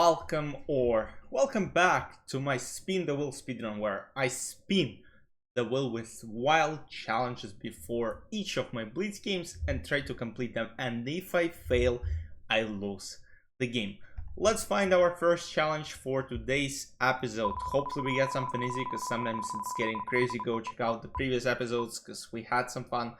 welcome back to my Spin-the-Wheel Speedrun, where I spin the wheel with wild challenges before each of my Blitz games and try to complete them, and if I fail, I lose the game. Let's find our first challenge for today's episode. Hopefully we get something easy, because sometimes it's getting crazy. Go check out the previous episodes, because we had some fun.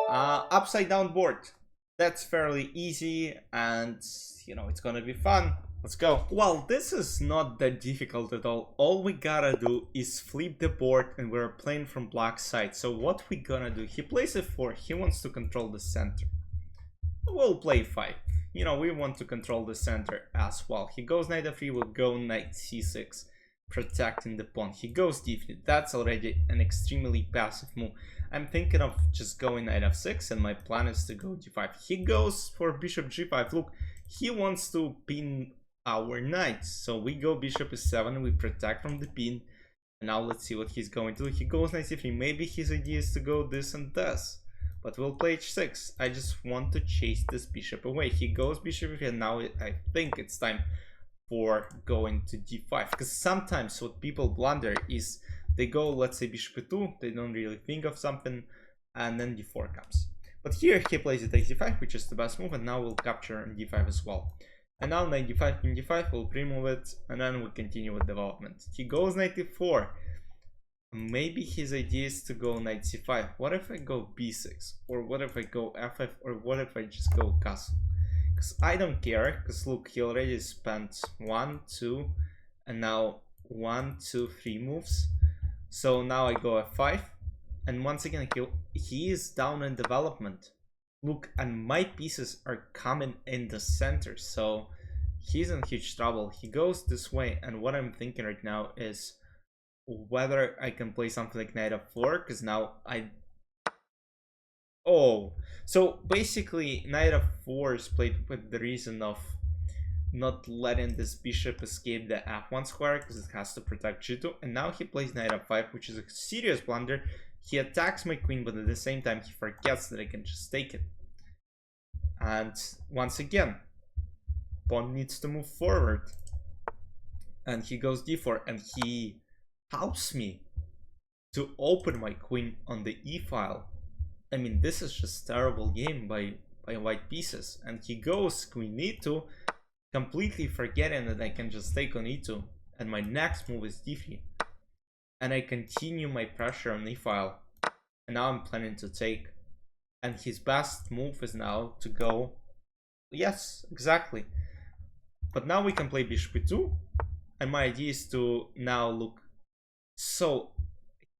Upside down board. That's fairly easy, and it's gonna be fun. Let's go. Well, this is not that difficult at all. All we gotta do is flip the board, and we're playing from black side. So what we gonna do? He plays a4. He wants to control the center. We'll play 5. We want to control the center as well. He goes knight f3. We'll go knight c6, protecting the pawn. He goes d3. That's already an extremely passive move. I'm thinking of just going knight f6, and my plan is to go d5. He goes for bishop g5. Look, he wants to pin our knight, so we go bishop e7, we protect from the pin. And now let's see what he's going to do. He goes knight c3. Maybe his idea is to go this and this, but we'll play h6. I just want to chase this bishop away. He goes bishop e3, and now I think it's time for going to d5, because sometimes what people blunder is they go, let's say, bishop e2, they don't really think of something, and then d4 comes. But here he plays it takes d5, which is the best move, and now we'll capture on d5 as well. And now knight d5, king d5, we'll pre-move it, and then we continue with development. He goes knight d4. Maybe his idea is to go knight c5. What if I go b6? Or what if I go f5? Or what if I just go castle? Because I don't care, because look, he already spent 1, 2, and now 1, 2, 3 moves. So now I go f5, and once again he is down in development. Look, and my pieces are coming in the center, so he's in huge trouble. He goes this way, and what I'm thinking right now is whether I can play something like knight f4, because now so basically knight f4 is played with the reason of not letting this bishop escape the f1 square, because it has to protect g2. And now he plays knight f5, which is a serious blunder. He attacks my queen, but at the same time he forgets that I can just take it. And once again, pawn needs to move forward, and he goes d4, and he helps me to open my queen on the e file. I mean, this is just terrible game by white pieces. And he goes queen e2, completely forgetting that I can just take on e2, and my next move is d3, and I continue my pressure on e file, and now I'm planning to take. And his best move is now to go, yes, exactly. But now we can play bishop e2, and my idea is to now look. So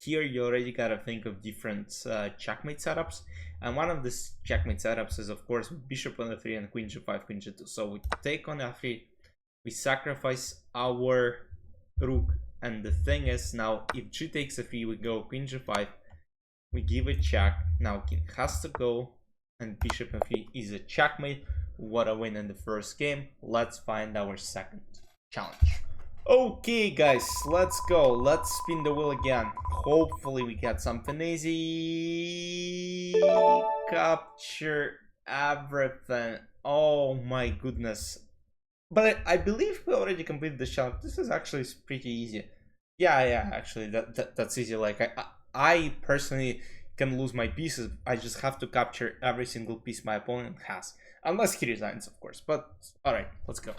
here you already gotta think of different checkmate setups, and one of these checkmate setups is, of course, bishop on f3 and queen g5, queen g2. So we take on f3, we sacrifice our rook, and the thing is, now if g takes f3, we go queen g5, we give a check. Now king has to go, and bishop f3 is a checkmate. What a win in the first game. Let's find our second challenge. Okay guys, let's go. Let's spin the wheel again. Hopefully we get something easy. Capture everything. Oh my goodness. But I believe we already completed the challenge. This is actually pretty easy. Yeah, actually that's easy. Like I personally can lose my pieces. I just have to capture every single piece my opponent has. Unless he resigns, of course. But alright, let's go.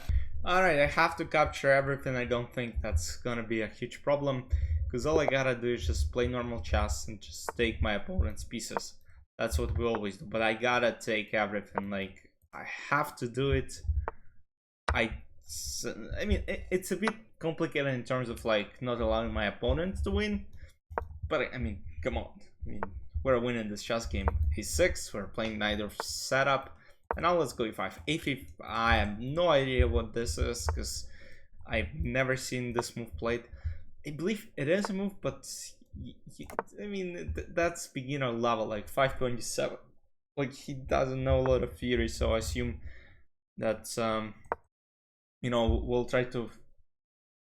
Alright, I have to capture everything. I don't think that's gonna be a huge problem, because all I gotta do is just play normal chess and just take my opponent's pieces. That's what we always do. But I gotta take everything. Like, I have to do it. I mean, it's a bit complicated in terms of like not allowing my opponent to win. But I mean, come on. I mean, we're winning this chess game. e6, we're playing neither setup. And now let's go e5. a3, I have no idea what this is, because I've never seen this move played. I believe it is a move, but I mean, that's beginner level, like 527. Like, he doesn't know a lot of theory, so I assume that, we'll try to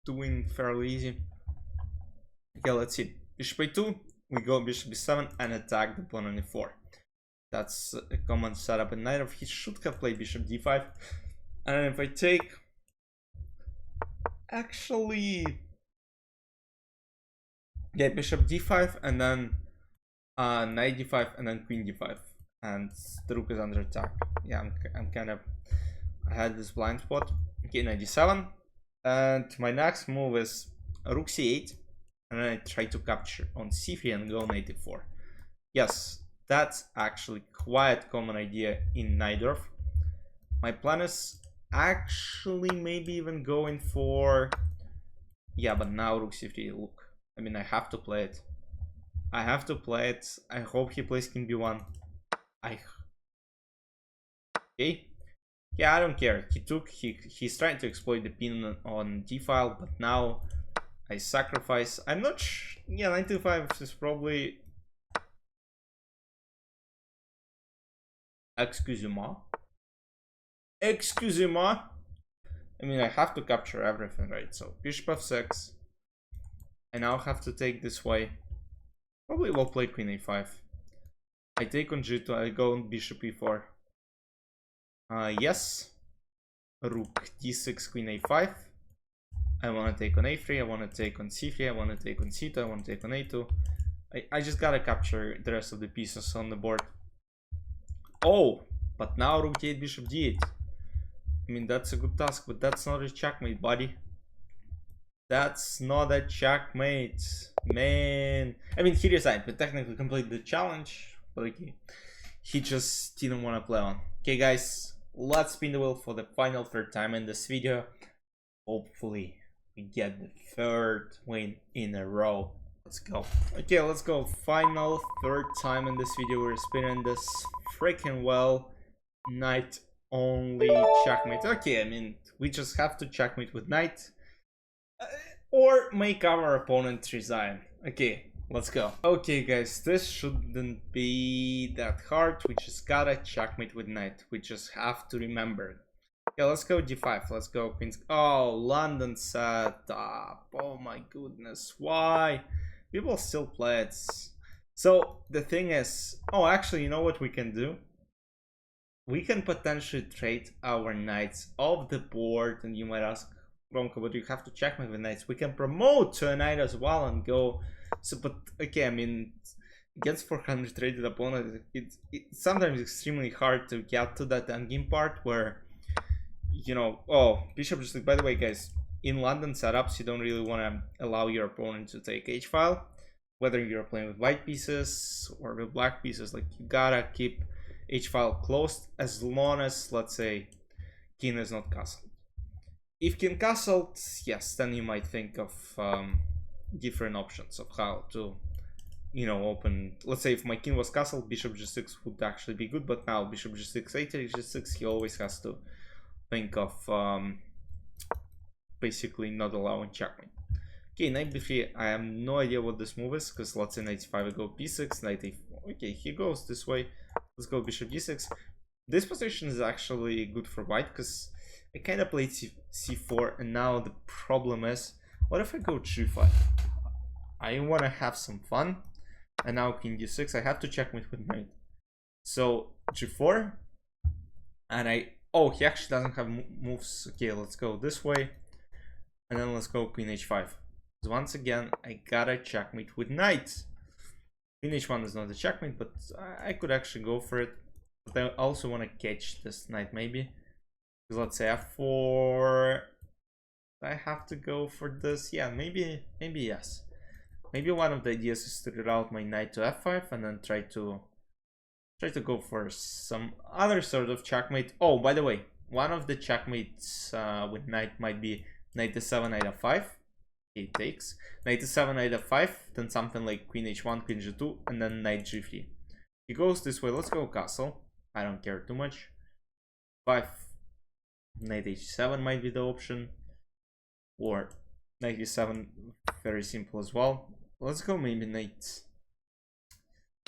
win fairly easy. Okay, let's see. Bishop a2, we go bishop b7 and attack the pawn on e4. That's a common setup, and neither of he should have played bishop d5. And if I take, actually, yeah, bishop d5 and then knight d5 and then queen d5, and the rook is under attack. Yeah, I'm kind of, I had this blind spot. Okay, knight d7, and my next move is rook c8, and then I try to capture on c3 and go knight d4. Yes, that's actually quite common idea in Najdorf. My plan is actually maybe even going for, yeah, but now rook c3. Look, I mean, I have to play it. I have to play it. I hope he plays king b1. Okay. Yeah, I don't care. He's trying to exploit the pin on d file, but now I sacrifice. I'm not yeah, knight d5 is probably, excusez-moi. Excusez-moi. I mean, I have to capture everything, right? So bishop f6. I now have to take this way. Probably will play queen a5. I take on g2. I go on bishop e4. Yes. Rook d6, queen a5. I want to take on a3. I want to take on c3. I want to take on c2. I want to take on a2. I just gotta capture the rest of the pieces on the board. Oh, but now rook d8, bishop d8. I mean, that's a good task, but that's not a checkmate, buddy. That's not a checkmate, man. I mean, he resigned, but technically completed the challenge. But okay, he just didn't want to play on. Okay, guys, let's spin the wheel for the final third time in this video. Hopefully, we get the third win in a row. Let's go. Okay, let's go. Final third time in this video. We're spinning this freaking well. Knight only checkmate. Okay, I mean, we just have to checkmate with knight. Or make our opponent resign. Okay, let's go. Okay, guys, this shouldn't be that hard. We just gotta checkmate with knight. We just have to remember. Okay, let's go d5. Let's go queen's. Oh, London setup. Oh my goodness, why? People still play it. So the thing is, oh, actually, you know what we can do? We can potentially trade our knights off the board, and you might ask, Ronko, but you have to checkmate with knights. We can promote to a knight as well and go. So, but okay, I mean, against 400 rated opponent, it's sometimes extremely hard to get to that endgame part where, you know, oh, bishop just. By the way, guys, in London setups, you don't really want to allow your opponent to take h file, whether you're playing with white pieces or with black pieces. Like, you gotta keep h file closed as long as, let's say, king is not castled. If king castled, yes, then you might think of different options of how to, you know, open. Let's say if my king was castled, bishop g6 would actually be good, but now bishop g6, a3, g6, he always has to think of basically not allowing checkmate. Okay, knight b3, I have no idea what this move is, because let's say knight c5, I go b6, knight a4. Okay, he goes this way. Let's go bishop d6. This position is actually good for white, because I kind of played c4, and now the problem is, what if I go g5? I want to have some fun, and now king d6, I have to checkmate with knight. So g4, and oh, he actually doesn't have moves. Okay, let's go this way, and then let's go queen h5. So once again, I gotta checkmate with knight. Queen h1 is not a checkmate, but I could actually go for it. But I also want to catch this knight maybe. Because let's say f4, I have to go for this. Yeah, maybe yes. Maybe one of the ideas is to reroute my knight to f5 and then try to go for some other sort of checkmate. Oh, by the way, one of the checkmates with knight might be knight to7, knight f5. He takes knight to7, knight f5, then something like queen h1, queen g2, and then knight g3. He goes this way. Let's go castle. I don't care too much. 5, knight h7 might be the option, or knight e7, very simple as well. Let's go maybe knight.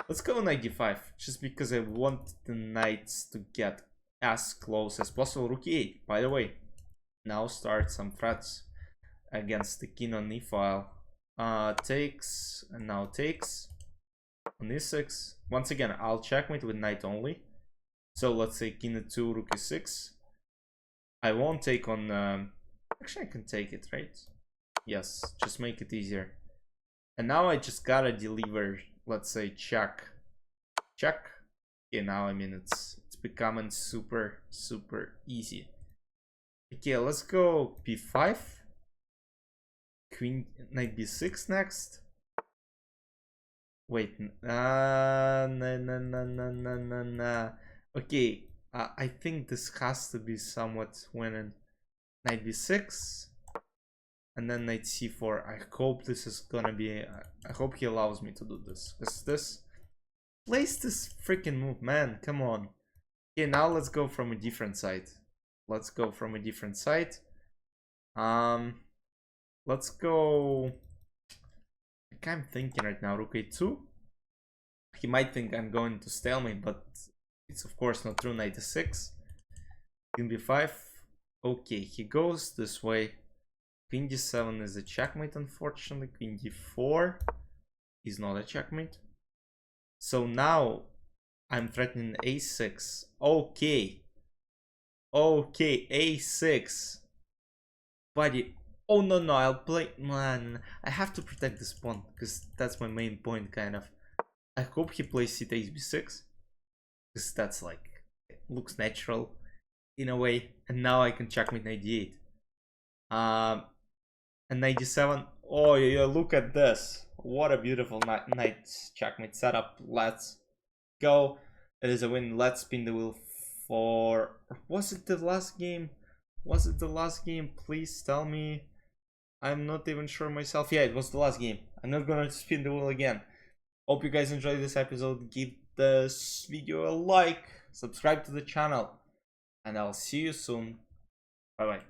Let's go knight d5, just because I want the knights to get as close as possible. Rook e8, by the way, now start some threats against the king on e file. Takes, and now takes on e6. Once again, I'll checkmate with knight only. So let's say king e2, rook e6. I won't take on Actually, I can take it, right? Yes, just make it easier. And now I just gotta deliver, let's say, check. Okay, now I mean it's becoming super easy. Okay, let's go b5. Queen, knight b6 next. Wait, no. Okay, I think this has to be somewhat winning. Knight b6, and then knight c4. I hope this is gonna be. I hope he allows me to do this, because this place this freaking move, man. Come on. Okay, now let's go from a different side. Let's go. Let's go. I'm thinking right now, rook a2. He might think I'm going to stalemate, but it's of course not true. Knight a6, queen b5. Okay, he goes this way. Queen d7 is a checkmate, unfortunately. Queen d4 is not a checkmate. So now I'm threatening a6. Okay, a6. Buddy. Oh no, I'll play. Man, I have to protect this pawn because that's my main point, kind of. I hope he plays c takes b6 because that's like, it looks natural in a way. And now I can checkmate knight d8. And knight d7. Oh yeah, look at this! What a beautiful knight checkmate setup. Let's go! It is a win. Let's spin the wheel for. Was it the last game? Please tell me. I'm not even sure myself. Yeah, it was the last game. I'm not gonna spin the wheel again. Hope you guys enjoyed this episode. Give this video a like, subscribe to the channel, and I'll see you soon. Bye bye.